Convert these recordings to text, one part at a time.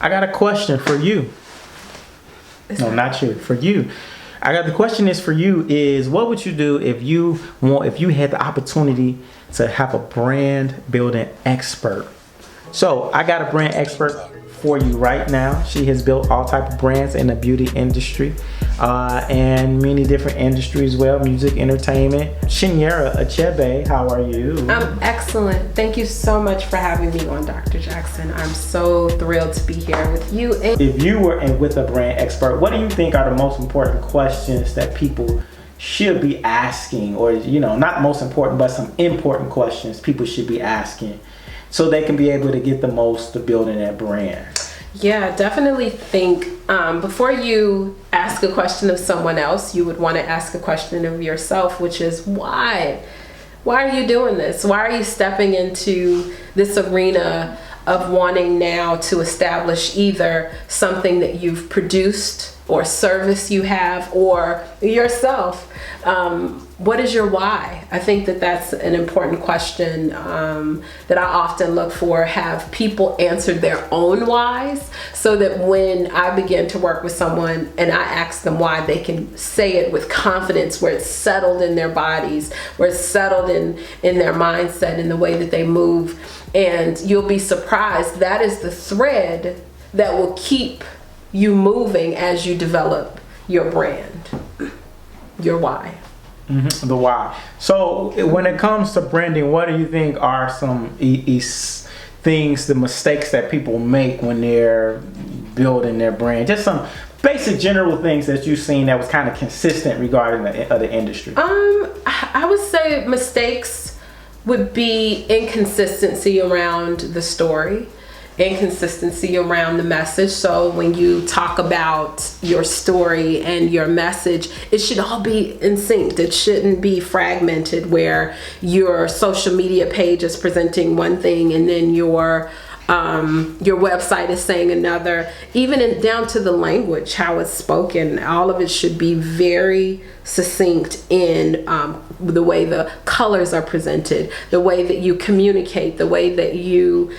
I got a question for you. No, not you. For you. The question is for you is, what would you do if you had the opportunity to have a brand building expert? So I got a brand expert for you right now. She has built all type of brands in the beauty industry and many different industries as well, music, entertainment. Chinyere Achebe, how are you? I'm excellent. Thank you so much for having me on, Dr. Jackson. I'm so thrilled to be here with you. If you were with a brand expert, what do you think are the most important questions that people should be asking, or not most important, but some important questions people should be asking so they can be able to get the most to building that brand? Yeah, definitely think before you ask a question of someone else, you would want to ask a question of yourself, which is why? Why are you doing this? Why are you stepping into this arena of wanting now to establish either something that you've produced or service you have or yourself? What is your why? I think that that's an important question that I often look for, have people answer their own whys, so that when I begin to work with someone and I ask them why, they can say it with confidence, where it's settled in their bodies, where it's settled in their mindset, in the way that they move. And you'll be surprised, that is the thread that will keep you moving as you develop your brand, your why. The why. So when it comes to branding, what do you think are some things, the mistakes that people make when they're building their brand? Just some basic general things that you've seen that was kind of consistent regarding the industry. I would say mistakes would be inconsistency around the story, inconsistency around the message. So when you talk about your story and your message, it should all be in sync. It shouldn't be fragmented, where your social media page is presenting one thing and then your website is saying another. Even down to the language, how it's spoken, all of it should be very succinct in the way the colors are presented, the way that you communicate, the way that you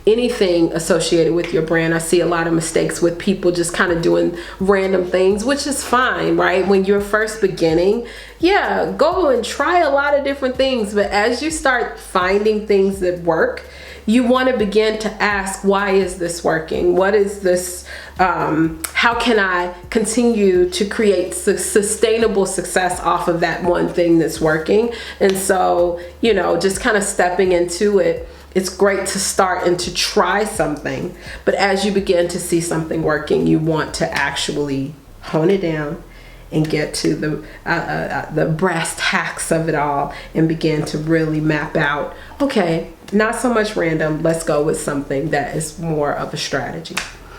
anything associated with your brand. I see a lot of mistakes with people just kind of doing random things, which is fine, right? When you're first beginning, yeah, go and try a lot of different things. But as you start finding things that work, you want to begin to ask, why is this working? What is this? How can I continue to create sustainable success off of that one thing that's working? And so, just kind of stepping into it. It's great to start and to try something, but as you begin to see something working, you want to actually hone it down and get to the brass tacks of it all and begin to really map out, okay, not so much random, let's go with something that is more of a strategy.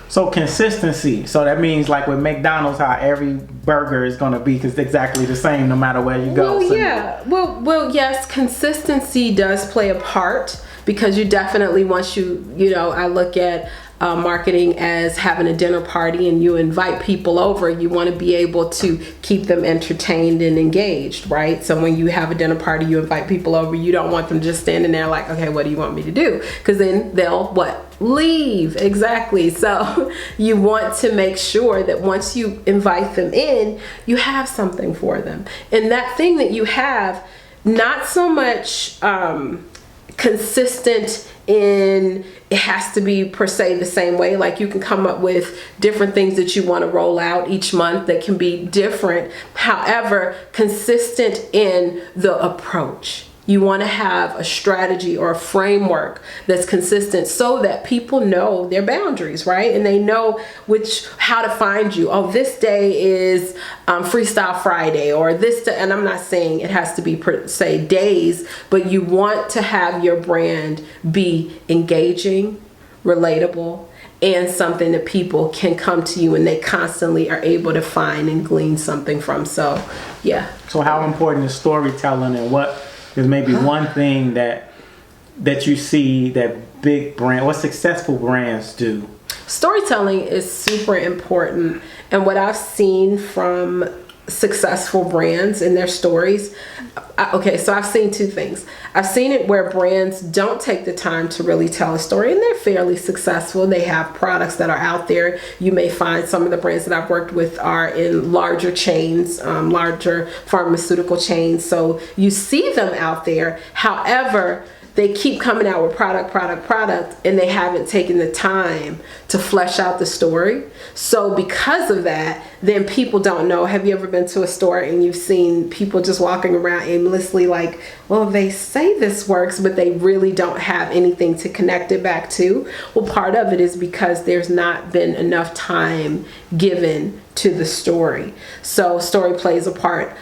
So consistency. So that means, like with McDonald's, how every burger is going to be exactly the same no matter where you go. Well, yeah. Well, yes, consistency does play a part, because you definitely, once I look at marketing as having a dinner party and you invite people over, you want to be able to keep them entertained and engaged, right? So when you have a dinner party, you invite people over, you don't want them just standing there like, okay, what do you want me to do? Because then they'll leave. Exactly. So you want to make sure that once you invite them in, you have something for them. And that thing that you have, not so much consistent in it has to be per se the same way. Like, you can come up with different things that you want to roll out each month that can be different. However, consistent in the approach. You want to have a strategy or a framework that's consistent so that people know their boundaries, right? And they know how to find you. Oh, this day is Freestyle Friday, or this day, and I'm not saying it has to be per se days, but you want to have your brand be engaging, relatable, and something that people can come to you and they constantly are able to find and glean something from. So, yeah. So how important is storytelling, and what is maybe one thing that you see that what successful brands do? Storytelling is super important. And what I've seen from successful brands and their stories. Okay, so I've seen two things. I've seen it where brands don't take the time to really tell a story, and they're fairly successful. They have products that are out there. You may find some of the brands that I've worked with are in larger chains, larger pharmaceutical chains. So you see them out there. However, they keep coming out with product, and they haven't taken the time to flesh out the story. So because of that, then people don't know. Have you ever been to a store and you've seen people just walking around aimlessly like, well, they say this works, but they really don't have anything to connect it back to? Well, part of it is because there's not been enough time given to the story. So story plays a part.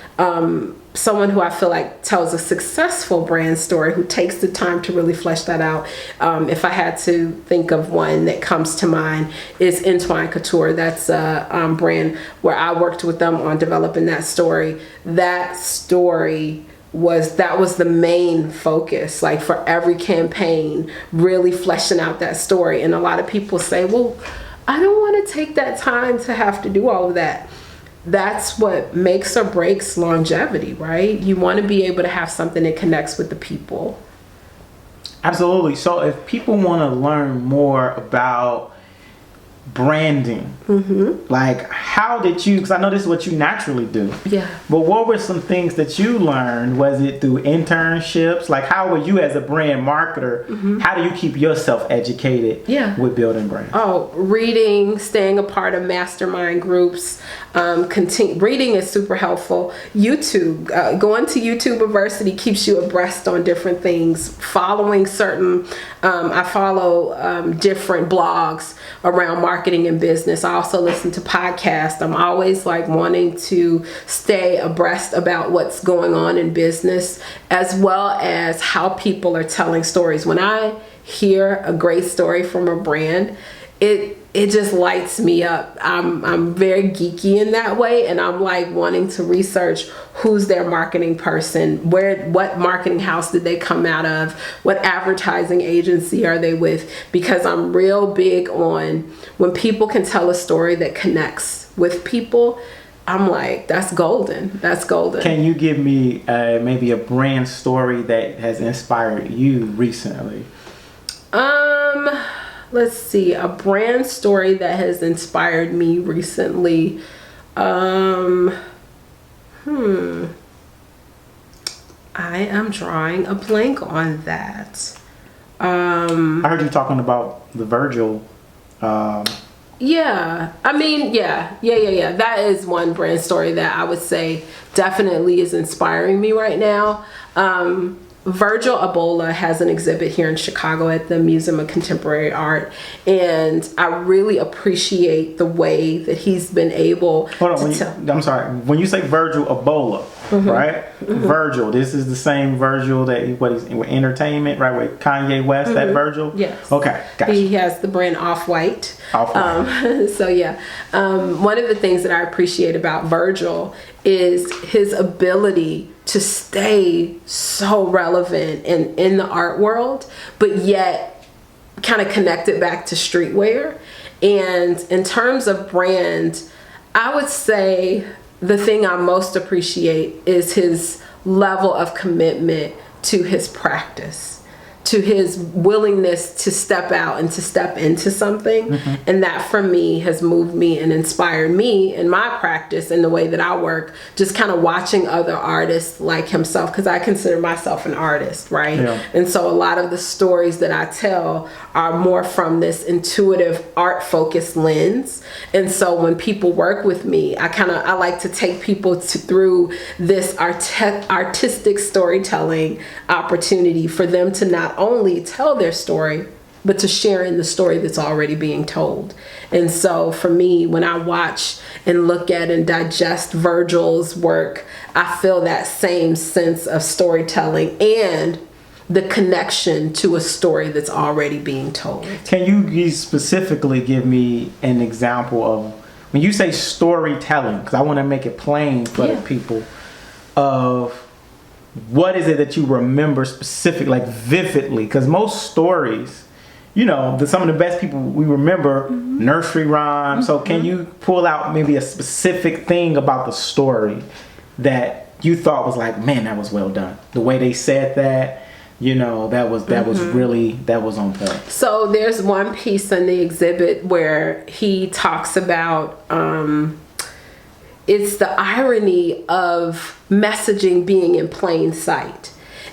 Someone who I feel like tells a successful brand story, who takes the time to really flesh that out. If I had to think of one that comes to mind, is Entwine Couture. That's a brand where I worked with them on developing that story. That story was the main focus, like for every campaign, really fleshing out that story. And a lot of people say, well, I don't want to take that time to have to do all of that. That's what makes or breaks longevity, right? You want to be able to have something that connects with the people. Absolutely. So if people want to learn more about branding, like how did you, because I know this is what you naturally do. Yeah. But what were some things that you learned? Was it through internships? Like how were you as a brand marketer, how do you keep yourself educated with building brands? Oh, reading, staying a part of mastermind groups. Reading is super helpful. YouTube, going to YouTube University keeps you abreast on different things. Following certain, I follow different blogs around marketing and business. I also listen to podcasts. I'm always like wanting to stay abreast about what's going on in business, as well as how people are telling stories. When I hear a great story from a brand, it just lights me up. I'm very geeky in that way, and I'm like wanting to research who's their marketing person, what marketing house did they come out of, what advertising agency are they with, because I'm real big on when people can tell a story that connects with people. I'm like, that's golden. That's golden. Can you give me maybe a brand story that has inspired you recently? Let's see, a brand story that has inspired me recently. I am drawing a blank on that. I heard you talking about the Virgil. Yeah, I mean, yeah. That is one brand story that I would say definitely is inspiring me right now. Virgil Abloh has an exhibit here in Chicago at the Museum of Contemporary Art, and I really appreciate the way that he's been able I'm sorry. When you say Virgil Abloh, right? Virgil, this is the same Virgil that he's with entertainment, right? With Kanye West, that Virgil? Yes. Okay, gotcha. He has the brand Off-White. Off-White. So yeah, one of the things that I appreciate about Virgil is his ability to stay so relevant in the art world, but yet kind of connect it back to streetwear. And in terms of brand, I would say the thing I most appreciate is his level of commitment to his practice, to his willingness to step out and to step into something. And that for me has moved me and inspired me in my practice in the way that I work, just kind of watching other artists like himself, because I consider myself an artist, right? Yeah. And so a lot of the stories that I tell are more from this intuitive art focused lens. And so when people work with me, I like to take people through this artistic storytelling opportunity for them to not only tell their story, but to share in the story that's already being told. And so for me, when I watch and look at and digest Virgil's work, I feel that same sense of storytelling and the connection to a story that's already being told. Can you specifically give me an example of, when you say storytelling, because I want to make it plain for the people, of what is it that you remember specifically, like vividly? Because most stories some of the best people we remember, nursery rhymes. So can you pull out maybe a specific thing about the story that you thought was like, man, that was well done? The way they said that, that was on point. So there's one piece in the exhibit where he talks about it's the irony of messaging being in plain sight.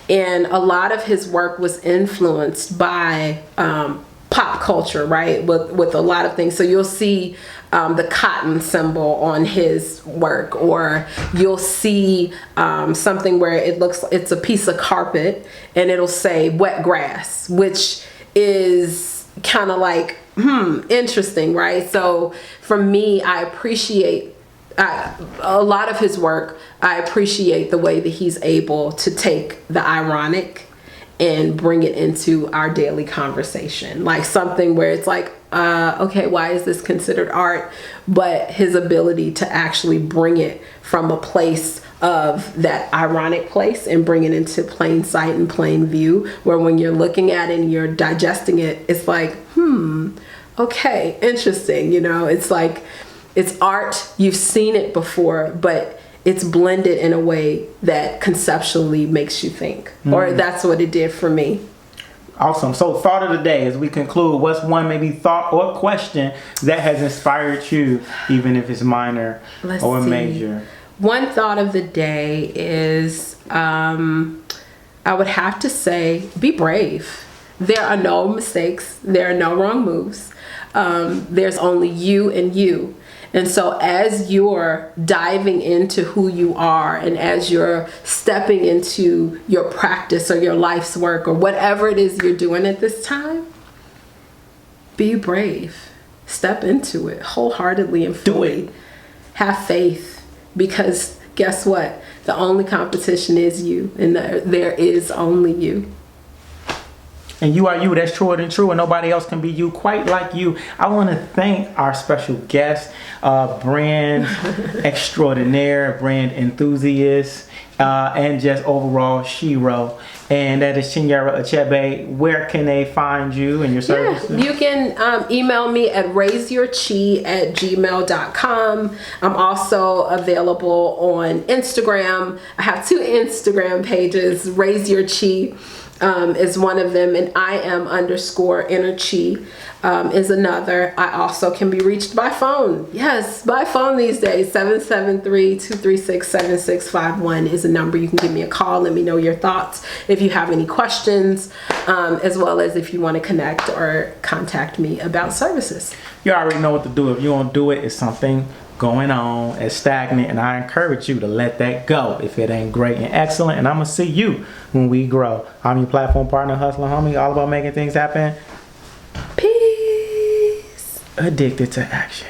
And a lot of his work was influenced by pop culture, right? With a lot of things. So you'll see the cotton symbol on his work, or you'll see something where it's a piece of carpet and it'll say wet grass, which is kind of like, interesting, right? So for me, I appreciate a lot of his work. I appreciate the way that he's able to take the ironic and bring it into our daily conversation. Like something where it's like, okay, why is this considered art? But his ability to actually bring it from a place of that ironic place and bring it into plain sight and plain view, where when you're looking at it and you're digesting it, it's like, okay, interesting. It's like, it's art, you've seen it before, but it's blended in a way that conceptually makes you think. Or that's what it did for me. Awesome. So thought of the day as we conclude, what's one maybe thought or question that has inspired you, even if it's minor or major? One thought of the day is, I would have to say, be brave. There are no mistakes. There are no wrong moves. There's only you and you. And so as you're diving into who you are, and as you're stepping into your practice or your life's work or whatever it is you're doing at this time, be brave. Step into it wholeheartedly and fully. Do it. Have faith, because guess what? The only competition is you, and there is only you. And you are you. That's truer than true, and nobody else can be you quite like you. I want to thank our special guest, brand extraordinaire, brand enthusiast, and just overall shero. And that is Chinyere Achebe. Where can they find you and your services? Yeah, you can email me at raiseyourchi@gmail.com. I'm also available on Instagram. I have 2 Instagram pages. Raise Your Chi is one of them, and IM_inner chi is another. I also can be reached by phone. Yes, by phone these days. 773-236-7651 is a number. You can give me a call. Let me know your thoughts if you have any questions, as well as if you want to connect or contact me about services. You already know what to do. If you don't do it, it's something going on, it's stagnant, and I encourage you to let that go if it ain't great and excellent. And I'm gonna see you when we grow. I'm your platform partner, Hustler Homie, all about making things happen. Peace. Addicted to action.